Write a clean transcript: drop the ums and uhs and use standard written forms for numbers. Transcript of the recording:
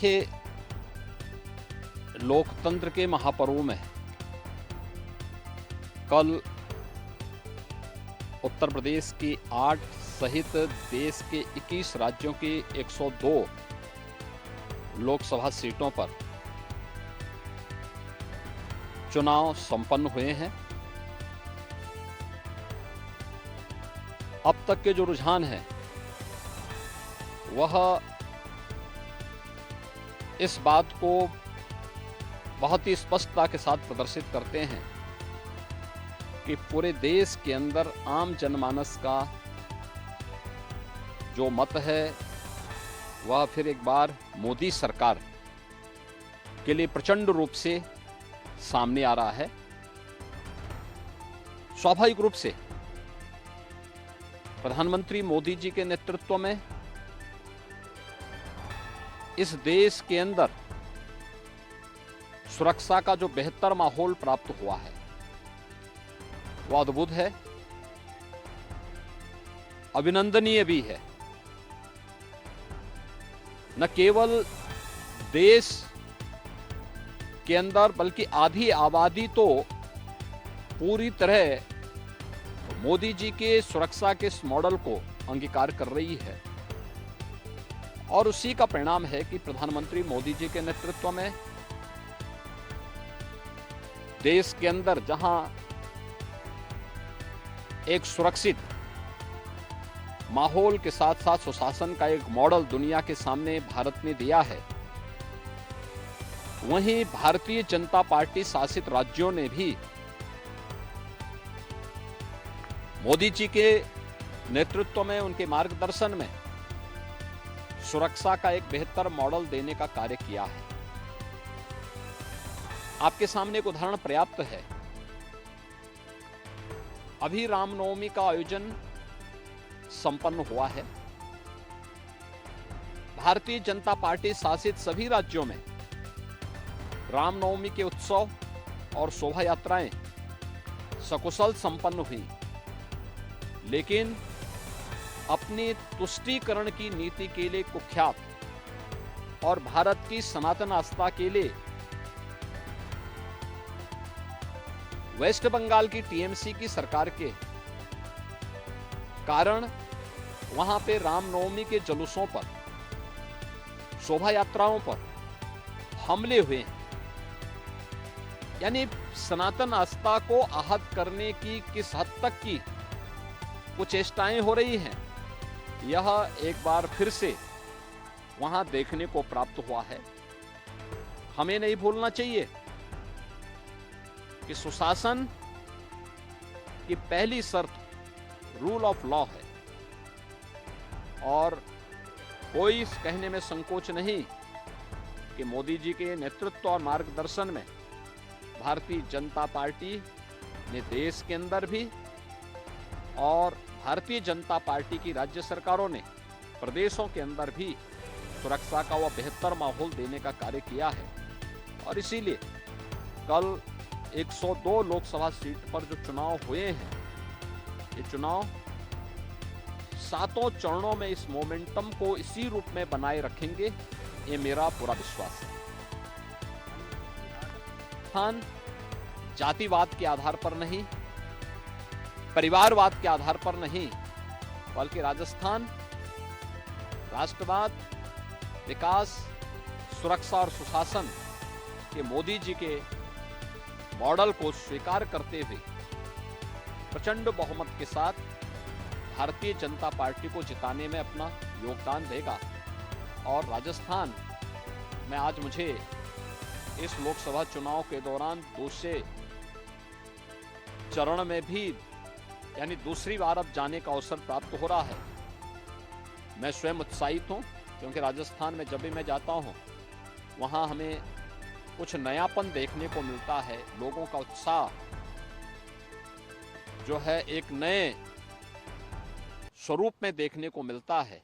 देखिए, लोकतंत्र के महापर्व में कल उत्तर प्रदेश की 8 सहित देश के 21 राज्यों की 102 लोकसभा सीटों पर चुनाव संपन्न हुए हैं। अब तक के जो रुझान हैं वह इस बात को बहुत ही स्पष्टता के साथ प्रदर्शित करते हैं कि पूरे देश के अंदर आम जनमानस का जो मत है वह फिर एक बार मोदी सरकार के लिए प्रचंड रूप से सामने आ रहा है। स्वाभाविक रूप से प्रधानमंत्री मोदी जी के नेतृत्व में इस देश के अंदर सुरक्षा का जो बेहतर माहौल प्राप्त हुआ है वह अद्भुत है, अभिनंदनीय भी है। न केवल देश के अंदर बल्कि आधी आबादी तो पूरी तरह मोदी जी के सुरक्षा के इस मॉडल को अंगीकार कर रही है और उसी का परिणाम है कि प्रधानमंत्री मोदी जी के नेतृत्व में देश के अंदर जहां एक सुरक्षित माहौल के साथ साथ सुशासन का एक मॉडल दुनिया के सामने भारत ने दिया है, वहीं भारतीय जनता पार्टी शासित राज्यों ने भी मोदी जी के नेतृत्व में, उनके मार्गदर्शन में सुरक्षा का एक बेहतर मॉडल देने का कार्य किया है। आपके सामने एक उदाहरण पर्याप्त है। अभी रामनवमी का आयोजन संपन्न हुआ है। भारतीय जनता पार्टी शासित सभी राज्यों में रामनवमी के उत्सव और शोभा यात्राएं सकुशल संपन्न हुई, लेकिन अपनी तुष्टीकरण की नीति के लिए कुख्यात और भारत की सनातन आस्था के लिए वेस्ट बंगाल की टीएमसी की सरकार के कारण वहां पे रामनवमी के जुलूसों पर, शोभा यात्राओं पर हमले हुए हैं। यानी सनातन आस्था को आहत करने की किस हद तक की कुछ चेष्टाएं हो रही हैं, यह एक बार फिर से वहां देखने को प्राप्त हुआ है। हमें नहीं भूलना चाहिए कि सुशासन की पहली शर्त रूल ऑफ लॉ है और कोई इस कहने में संकोच नहीं कि मोदी जी के नेतृत्व और मार्गदर्शन में भारतीय जनता पार्टी ने देश के अंदर भी और भारतीय जनता पार्टी की राज्य सरकारों ने प्रदेशों के अंदर भी सुरक्षा का वह बेहतर माहौल देने का कार्य किया है। और इसीलिए कल 102 लोकसभा सीट पर जो चुनाव हुए हैं, ये चुनाव 7 चरणों में इस मोमेंटम को इसी रूप में बनाए रखेंगे, ये मेरा पूरा विश्वास है। राजस्थान जातिवाद के आधार पर नहीं, परिवारवाद के आधार पर नहीं, बल्कि राजस्थान राष्ट्रवाद, विकास, सुरक्षा और सुशासन के मोदी जी के मॉडल को स्वीकार करते हुए प्रचंड बहुमत के साथ भारतीय जनता पार्टी को जिताने में अपना योगदान देगा। और राजस्थान में आज मुझे इस लोकसभा चुनाव के दौरान दूसरे चरण में भी यानी दूसरी बार अब जाने का अवसर प्राप्त हो रहा है। मैं स्वयं उत्साहित हूं क्योंकि राजस्थान में जब भी मैं जाता हूं वहां हमें कुछ नयापन देखने को मिलता है। लोगों का उत्साह जो है एक नए स्वरूप में देखने को मिलता है।